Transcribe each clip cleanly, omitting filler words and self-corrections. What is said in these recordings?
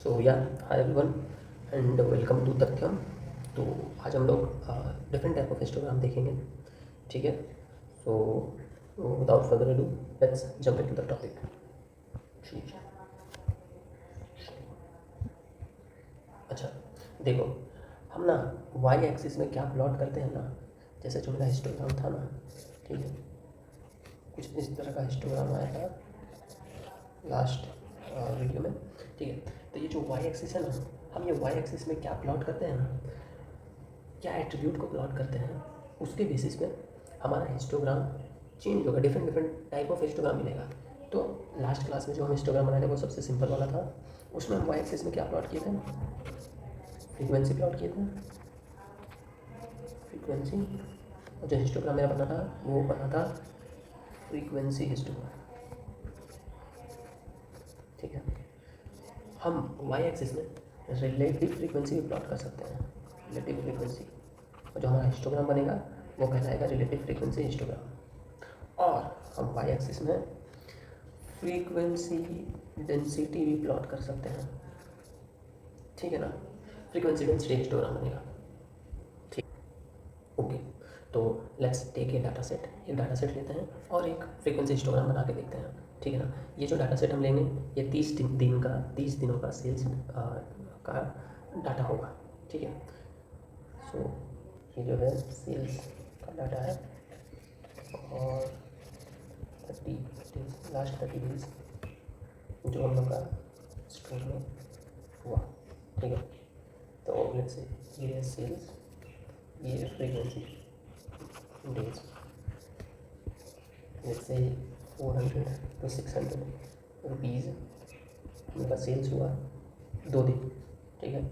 So yeah hi everyone and welcome to Tathyam. तो आज हम लोग डिफरेंट टाइप ऑफ हिस्टोग्राम देखेंगे, ठीक है। So without further ado let's jump into the topic. अच्छा देखो, हम ना वाई एक्सिस में क्या प्लॉट करते हैं ना, जैसे जो मेरा हिस्टोग्राम था ना, ठीक है, कुछ इस तरह का हिस्टोग्राम आया था लास्ट वीडियो में, ठीक है। तो ये जो वाई एक्सिस है ना, हम ये वाई एक्सिस में क्या प्लॉट करते हैं ना, क्या एट्रीब्यूट को प्लॉट करते हैं, उसके बेसिस पे हमारा हिस्टोग्राम चेंज होगा, different different type of histogram मिलेगा। तो लास्ट क्लास में जो हम हिस्टोग्राम बनाए थे वो सबसे सिंपल वाला था। उसमें हम वाई एक्सिस में क्या प्लॉट किए थे, फ्रीक्वेंसी प्लॉट किए थे, फ्रीक्वेंसी। और जो हिस्टोग्राम मेरा बना था वो बना था फ्रीक्वेंसी हिस्टोग्राम, ठीक है। हम वाई एक्सिस में रिलेटिव फ्रीक्वेंसी भी प्लॉट कर सकते हैं, रिलेटिव फ्रीक्वेंसी। और जो हमारा हिस्टोग्राम बनेगा वो कहलाएगा रिलेटिव फ्रीक्वेंसी हिस्टोग्राम। और हम वाई एक्सिस में फ्रीक्वेंसी डेंसिटी भी प्लॉट कर सकते हैं, ठीक है ना। फ्रीक्वेंसी डेंसिटी हिस्टोग्राम बनेगा, ठीक, ओके। तो let's take a data set, एक डाटा सेट लेते हैं और एक फ्रीक्वेंसी हिस्टोग्राम बना के देखते हैं, ठीक है ना। ये जो डाटा सेट हम लेंगे ये 30 दिनों का सेल्स का डाटा होगा, ठीक है। सो ये जो है सेल्स का डाटा है और 30 डेज, लास्ट 30 डेज जो हम लोग का स्टोर में हुआ, ठीक है। तो लेट्स से ये है सेल्स, ये frequency days, let's say 400 to 600 rupees हम लोग का सेल्स हुआ 2 दिन, ठीक है।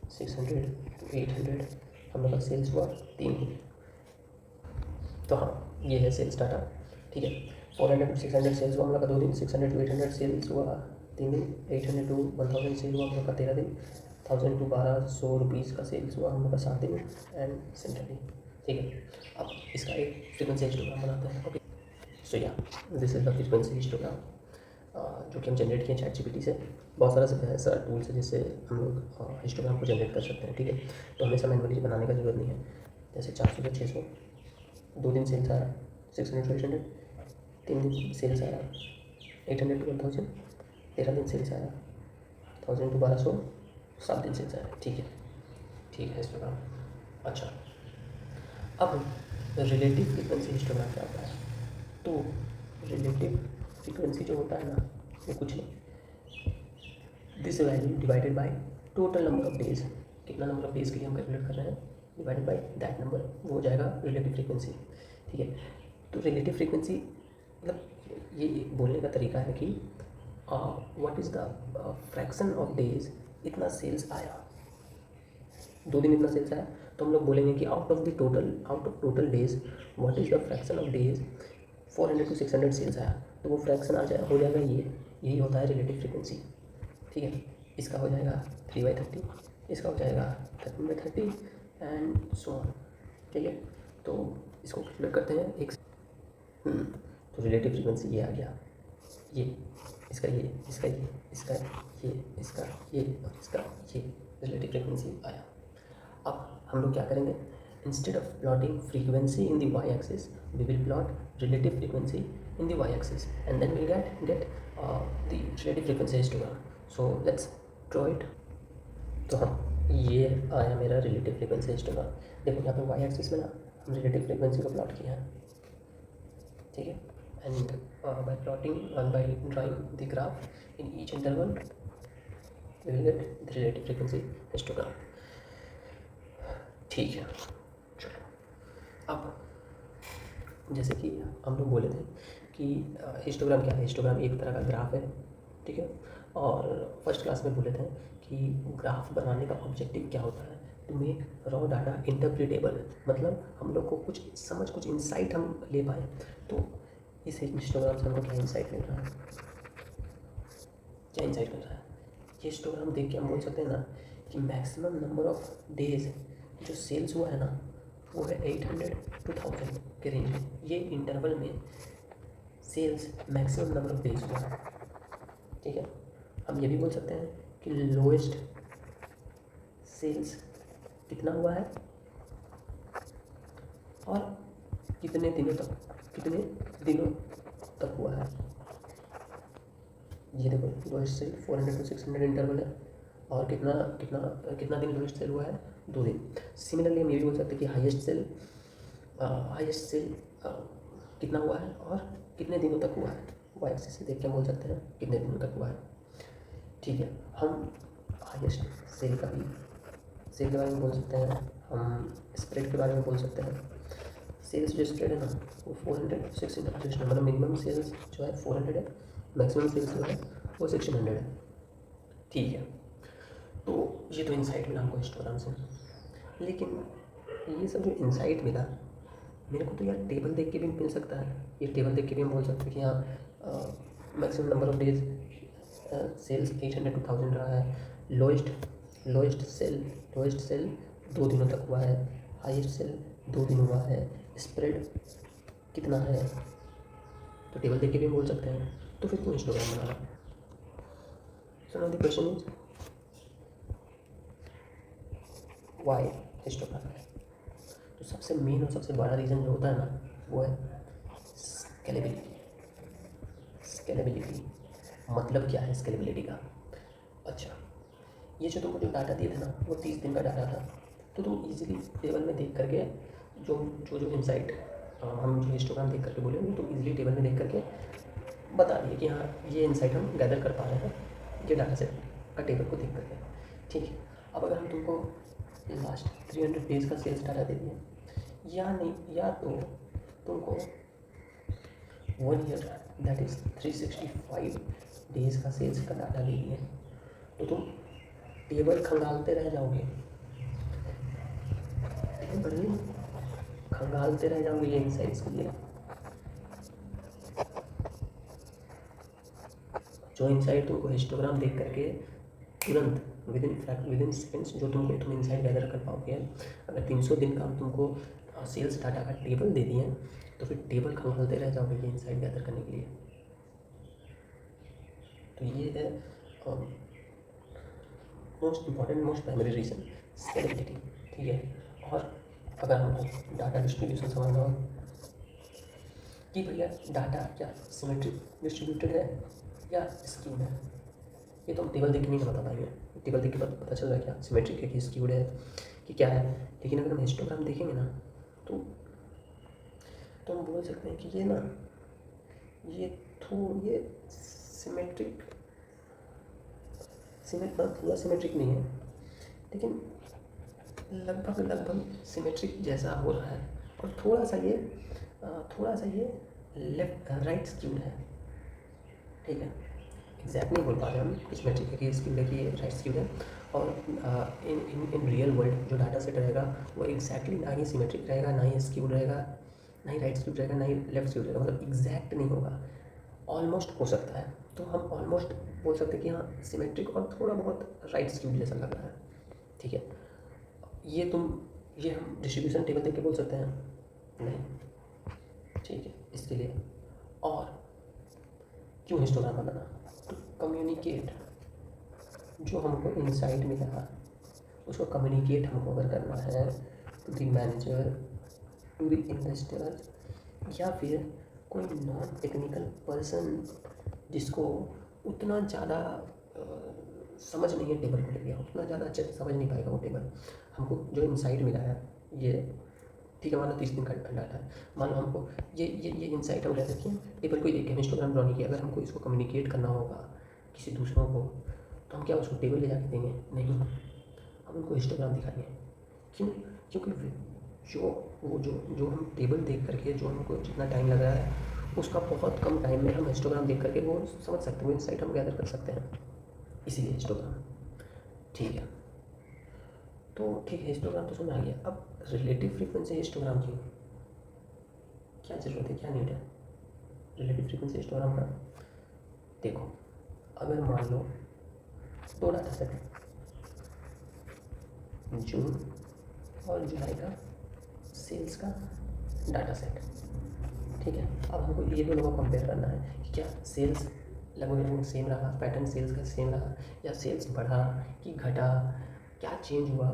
600 to 800 हम लोग का सेल्स हुआ 3 दिन। तो हाँ, ये है सेल्स डाटा, ठीक है। 400 to 600 सेल्स हुआ हम लोग का 2 दिन, 600 to 800 सेल्स हुआ 3 दिन, 800 to 1000 सेल हुआ हम लोग का 13 दिन, 1000 to 1200 रुपीज़ का सेल्स हुआ हम लोग का 7 दिन एंड सेंट्रली, ठीक है। अब इसका एक फ्रीक्वेंसी हिस्टोग्राम बनाते हैं, ओके। सो या this is the frequency histogram जो कि हम जनरेट किए ChatGPT से। बहुत सारा ऐसा टूल्स है जिससे हम लोग हिस्टोग्राम को जनरेट कर सकते हैं, ठीक है। तो हमेशा मैनुअली बनाने का जरूरत नहीं है। जैसे 400 से 600, 2 दिन सेल्स आया 600 to 800, 3 दिन सेल्स आया 800 to 1000, 13 दिन सेल्स आया 1000 to 1200, 7 दिन सेल्स आया, ठीक है, ठीक है हिस्टोग्राम। अच्छा, अब रिलेटिव फ्रीक्वेंसी हिस्टोग्राम क्या होता है। तो रिलेटिव फ्रीक्वेंसी जो होता है ना, वो कुछ नहीं, this value divided by total number of days, कितना नंबर ऑफ डेज के लिए हम कैलकुलेट कर रहे हैं, डिवाइडेड बाय दैट नंबर, वो हो जाएगा रिलेटिव फ्रीक्वेंसी, ठीक है। तो रिलेटिव फ्रीक्वेंसी मतलब ये बोलने का तरीका है कि what is the fraction of days, इतना सेल्स आया, 2 दिन इतना सेल्स आया, तो हम लोग बोलेंगे कि out of total days what is the fraction of days 400 to 600 sales आया, तो वो फ्रैक्शन हो जाएगा ये, यही होता है रिलेटिव फ्रीक्वेंसी, ठीक है। इसका हो जाएगा 3/30, इसका हो जाएगा 13/30 एंड सो ऑन, ठीक है। तो इसको कैलकुलेट करते हैं एक, तो रिलेटिव फ्रीक्वेंसी ये आ गया, ये इसका ये, इसका ये, इसका ये, इसका ये और इसका ये रिलेटिव फ्रीक्वेंसी आया। अब हम लोग क्या करेंगे, instead of plotting frequency in the Y axis we will plot relative frequency in the Y axis and then will get the relative frequency histogram. So let's draw it. तो हाँ, ये आया मेरा रिलेटिव फ्रीक्वेंसी हिस्टोग्राम। देखो यहाँ पे Y axis में ना हम रिलेटिव फ्रीक्वेंसी को प्लॉट किया है, ठीक है। And by plotting by drawing the graph in each interval we will get the relative frequency histogram, ठीक है। चलो, अब जैसे कि हम लोग बोले थे कि हिस्टोग्राम क्या है, हिस्टोग्राम एक तरह का ग्राफ है, ठीक है। और फर्स्ट क्लास में बोले थे कि ग्राफ बनाने का ऑब्जेक्टिव क्या होता है, टू मेक रॉ डाटा इंटरप्रिटेबल, मतलब हम लोग को कुछ समझ, कुछ इंसाइट हम ले पाए। तो इस हिस्टोग्राम से हमको क्या इंसाइट मिल रहा है, क्या इंसाइट मिल रहा है, ये हिस्टोग्राम देख के हम बोल सकते हैं ना कि मैक्सिमम नंबर ऑफ डेज जो सेल्स हुआ है ना वो है 800 to 1000 के रेंज में, ये इंटरवल में sales maximum number of days हुआ है, ठीक है। हम ये भी बोल सकते हैं कि लोएस्ट सेल्स कितना हुआ है और कितने दिनों तक हुआ है। ये देखो लोएस्ट सेल 400 to 600 इंटरवल है और कितना कितना कितना दिन लोएस्ट सेल हुआ है, 2 दिन। सिमिलरली हम ये भी बोल सकते हैं कि हाईएस्ट सेल कितना हुआ है और कितने दिनों तक हुआ है। वाई एक्सिस से देख के बोल सकते हैं कितने दिनों तक हुआ है। ठीक है, हम हाईएस्ट सेल के बारे में बोल सकते हैं, हम स्प्रेड के बारे में बोल सकते हैं। सेल्स जो स्प्रेड है ना वो 400 to 600 मतलब मिनिमम सेल्स जो है 400 है, मैक्सिमम सेल्स जो है वो 600 है। ठीक है, तो ये तो इंसाइट मिला हमको हिस्टोग्राम से। लेकिन ये सब जो इंसाइट मिला मेरे को तो यार टेबल देख के भी मिल सकता है। ये टेबल देख के भी हम बोल सकते हैं कि हाँ maximum number of days sales 800 to 1000 रहा है। लोएस्ट सेल 2 दिनों तक हुआ है, हाईएस्ट सेल 2 दिन हुआ है, स्प्रेड कितना है तो टेबल देख के भी बोल सकते हैं। तो फिर क्यों हिस्टोग्राम बना रहा है? So now the question is why histogram. तो सबसे मेन और सबसे बड़ा रीज़न जो होता है ना वो है स्केलेबिलिटी। मतलब क्या है स्केलेबिलिटी का? अच्छा, ये जो तुमको जो डाटा दिए थे ना वो 30 दिन का डाटा था, तो तुम इजीली टेबल में देख करके जो इंसाइट हम जो हिस्टोग्राम देख करके बोले वो तुम इजीली टेबल में देख करके बता दिए कि हाँ ये इंसाइट हम गैदर कर पा रहे हैं ये डाटा सेट का टेबल को देख करके। ठीक है, अब अगर हम तुमको लास्ट 300 डेज का सेल्स डाटा दे दिए या तो तुमको 1 ईयर दैट इज़ 365 डेज का सेल्स का डाटा दे दिए तो तुम टेबल खंगालते रह जाओगे, ये इंसाइट्स के लिए। जो इंसाइट तुमको हिस्टोग्राम देख करके तुरंत विद इन सेकेंड्स जो तुम इंसाइट गैदर कर पाओगे। अगर 300 दिन का हम तुमको सेल्स डाटा का टेबल दे दिए तो फिर टेबल खंगालते रह जाओगे ये इंसाइट गैदर करने के लिए। तो ये है most important most primary reason scalability. ठीक है, और अगर हमको डाटा डिस्ट्रीब्यूशन समझना हो कि भैया डाटा क्या सिमेट्रिक डिस्ट्रीब्यूटेड है या स्क्यूड है, ये तो हम टेबल देख के नहीं बता पाएंगे। टेबल देख के पता चल रहा है क्या सिमेट्रिक है कि स्क्यूड है कि क्या है। लेकिन अगर हम हिस्टोग्राम देखेंगे ना तो हम बोल सकते हैं कि ये सिमेट्रिक पूरा सिमेट्रिक नहीं है लेकिन लगभग सिमेट्रिक जैसा हो रहा है और थोड़ा सा ये लेफ्ट राइट स्क्यूड है। ठीक है, एग्जैक्ट नहीं बोल पा रहे हम कि सिमेट्रिक है कि स्क्यूड है कि राइट स्क्यूड है। और इन रियल वर्ल्ड जो डाटा सेट रहेगा वो एग्जैक्टली ना ही सिमेट्रिक रहेगा, ना ही स्क्यूड रहेगा, ना ही राइट स्क्यूड रहेगा, ना ही लेफ्ट स्क्यूड रहेगा। मतलब एग्जैक्ट नहीं होगा, ऑलमोस्ट हो सकता है। तो हम ऑलमोस्ट बोल सकते हैं कि हाँ सिमेट्रिक और थोड़ा बहुत राइट स्क्यूड जैसा लग रहा है। ठीक है, ये हम डिस्ट्रीब्यूशन टेबल देख के बोल सकते हैं नहीं। ठीक है, इसके लिए और क्यों हिस्टोग्राम बनाना? तो कम्युनिकेट जो हमको इंसाइट मिला है उसको कम्युनिकेट हमको अगर करना है to the manager, to the investor या फिर कोई नॉन टेक्निकल पर्सन जिसको उतना ज़्यादा समझ नहीं है टेबल को लेकर, उतना ज़्यादा अच्छे से समझ नहीं पाएगा वो टेबल। हमको जो इंसाइट मिला है ये ठीक है, मान लो 30 दिन का डाटा है, मान लो हमको ये इंसाइट हम गैदर किए टेबल को ही देख के हिस्टोग्राम ड्रॉ नहीं किया। अगर हमको इसको कम्युनिकेट करना होगा किसी दूसरों को तो हम क्या उसको टेबल ले जाके देंगे? नहीं, हम उनको हिस्टोग्राम दिखाएंगे। क्यों? क्योंकि जो हम टेबल देख करके जो हमको जितना टाइम लग रहा है उसका बहुत कम टाइम में हम हिस्टोग्राम देख करके वो समझ सकते हैं, वो इंसाइट हम गैदर कर सकते हैं, इसीलिए हिस्टोग्राम। ठीक है, तो ठीक है हिस्टोग्राम तो समझ आ गया। अब रिलेटिव फ्रीक्वेंसी हिस्टोग्राम की क्या ज़रूरत है, क्या नीड है रिलेटिव फ्रीक्वेंसी हिस्टोग्राम का? देखो, अगर मान लो 2 डाटा सेट है, जून और जुलाई का सेल्स का डाटा सेट। ठीक है, अब हमको ये दोनों को कंपेयर करना है कि क्या सेल्स लगभग सेम रहा, पैटर्न सेल्स का सेम रहा, या सेल्स बढ़ा कि घटा, क्या चेंज हुआ,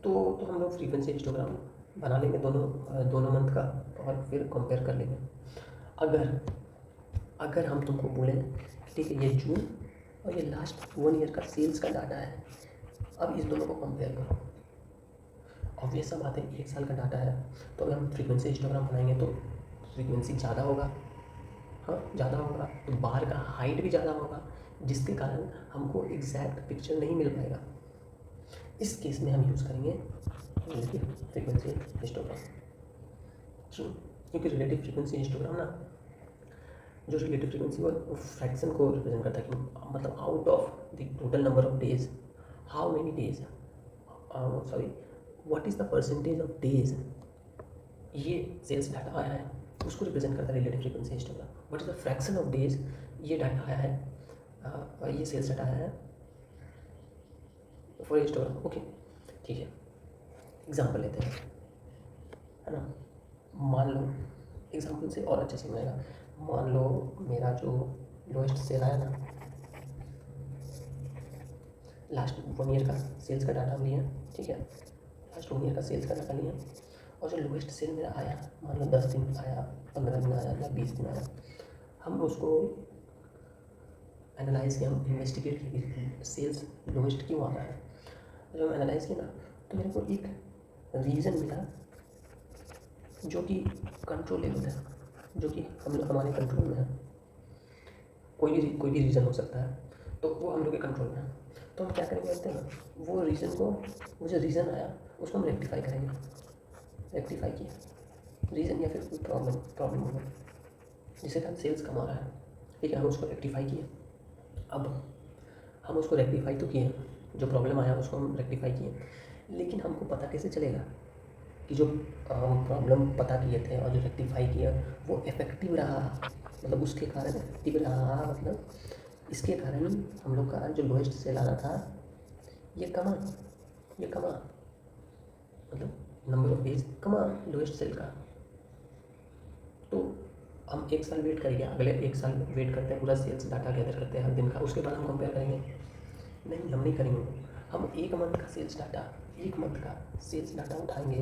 तो हम लोग फ्रीक्वेंसी हिस्टोग्राम बना लेंगे दोनों मंथ का, और फिर कंपेयर कर लेंगे। अगर हम तुमको बोलें ठीक है, ये जून और ये लास्ट 1 ईयर का सेल्स का डाटा है, अब इस दोनों को कंपेयर करो। ऑब्वियस सा बात है, 1 साल का डाटा है, तो अगर हम फ्रीक्वेंसी हिस्टोग्राम बनाएंगे तो फ्रीक्वेंसी ज़्यादा होगा, हाँ ज़्यादा होगा, तो बार का हाइट भी ज़्यादा होगा, जिसके कारण हमको एग्जैक्ट पिक्चर नहीं मिल पाएगा। इस केस में हम यूज़ करेंगे रिलेटिव फ्रीक्वेंसी हिस्टोग्राम। क्यों? क्योंकि रिलेटिव फ्रीक्वेंसी हिस्टोग्राम ना, जो रिलेटिव फ्रीक्वेंसी वो फ्रैक्शन को रिप्रेजेंट करता है, कि मतलब out of the total number of days, how many days, sorry what is the percentage of days ये सेल्स डाटा आया है, उसको रिप्रेजेंट करता है relative frequency histogram. What is the fraction of days ये डाटा आया है, ये सेल्स डाटा आया है फॉर हिस्टोग्राम। ओके ठीक है, एग्जाम्पल लेते हैं, है ना। मान लो एग्जाम्पल से और अच्छे समझ आएगा। मान लो मेरा जो लोएस्ट सेल आया ना, लास्ट 1 ईयर का सेल्स का डाटा हम लिया, ठीक है, लास्ट 1 ईयर का सेल्स का डाटा लिया, और जो लोएस्ट सेल मेरा आया, मान लो 10 दिन आया, 15 दिन आया, या 20 दिन आया, हम उसको एनालाइज किया, हम इन्वेस्टिगेट किया सेल्स लोएस्ट क्यों आ रहा है। जब हम एनालाइज किया ना, तो मेरे को एक रीज़न मिला जो कि कंट्रोलेबल है, जो कि हमारे कंट्रोल में है। कोई भी रीज़न हो सकता है, तो वो हम लोग के कंट्रोल में है। तो हम क्या करेंगे बोलते हैं ना, वो जो रीज़न आया उसको हम रेक्टिफाई करेंगे। रेक्टिफाई किया रीज़न, या फिर कोई प्रॉब्लम होगा जिससे कारण सेल्स कम आ रहा है, ठीक है, हम उसको रेक्टिफाई किए। अब हम उसको रेक्टिफाई तो किए, जो प्रॉब्लम आया उसको हम रेक्टिफाई किए, लेकिन हमको पता कैसे चलेगा कि जो हम प्रॉब्लम पता किए थे और जो रेक्टिफाई किया वो इफ़ेक्टिव रहा, मतलब उसके कारण इफ़ेक्टिव रहा, मतलब इसके कारण हम लोग का जो लोएस्ट सेल आ रहा था ये कमा, मतलब नंबर ऑफ डेज कमा लोएस्ट सेल का। तो हम 1 साल वेट करेंगे, अगले 1 साल वेट करते हैं, पूरा सेल्स डाटा गैदर करते हैं हर दिन का, उसके बाद हम कंपेयर करेंगे। नहीं, हम नहीं करेंगे, हम 1 मंथ का सेल्स डाटा उठाएंगे।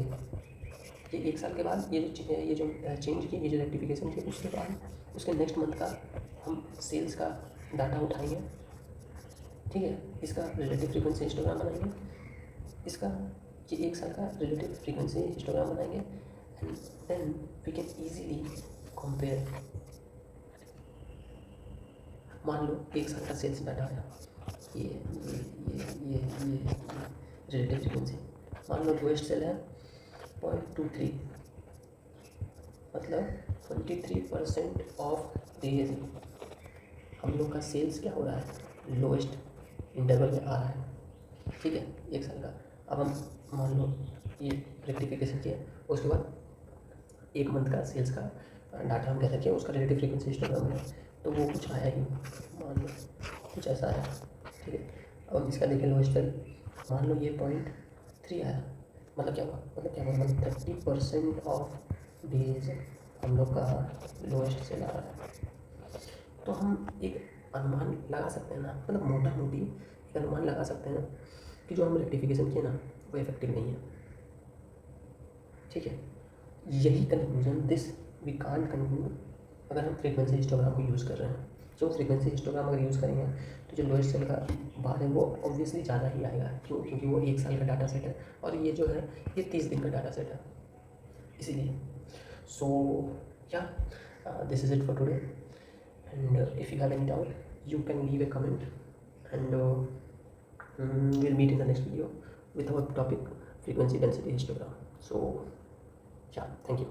ये 1 साल के बाद ये जो चेंज किए, ये जो रेक्टिफिकेशन किए, उसके बाद उसके नेक्स्ट मंथ का हम सेल्स का डाटा उठाएंगे, ठीक है, इसका रिलेटिव फ्रीक्वेंसी हिस्टोग्राम बनाएंगे, इसका ये 1 साल का रिलेटिव फ्रीक्वेंसी हिस्टोग्राम बनाएंगे, and then we can easily compare. मान लो 1 साल का सेल्स डाटा आया, ये रिलेटिव फ्रीक्वेंसी, मान लो लोएस्ट सेल है 0.23, मतलब 23% ऑफ डेज हम लोग का सेल्स क्या हो रहा है, लोएस्ट इंटरवल में आ रहा है, ठीक है, 1 साल का। अब हम मान लो ये रेक्टिफिकेशन किया, उसके बाद 1 मंथ का सेल्स का डाटा हम गैदर किया, उसका रिलेटिव फ्रीक्वेंसी हिस्टोग्राम है, तो वो कुछ आया ही, मान लो कुछ ऐसा आया, ठीक है। अब इसका देखें लोएस्ट सेल, मान लो ये 0.3 आया, मतलब क्या हुआ, मतलब 30% ऑफ डेज हम लोग का लोएस्ट सेल आ रहा है। तो हम एक अनुमान लगा सकते हैं ना, मतलब मोटा मोटी एक अनुमान लगा सकते हैं ना, कि जो हम रेक्टिफिकेशन किए ना वो इफेक्टिव नहीं है, ठीक है। यही conclusion this we can't conclude अगर हम फ्रीक्वेंसी हिस्टोग्राम को यूज़ कर रहे हैं। जो फ्रीक्वेंसी हिस्टोग्राम अगर यूज़ करेंगे तो जो लोएस्ट सेल का बार है वो ऑब्वियसली ज़्यादा ही आएगा, क्यों, क्योंकि वो 1 साल का डाटा सेट है, और ये जो है ये 30 दिन का डाटा सेट है, इसीलिए। सो या this is it for today, and if you have any doubt you can leave a comment, and we'll meet in the next video with our topic frequency density histogram. So yeah, thank you.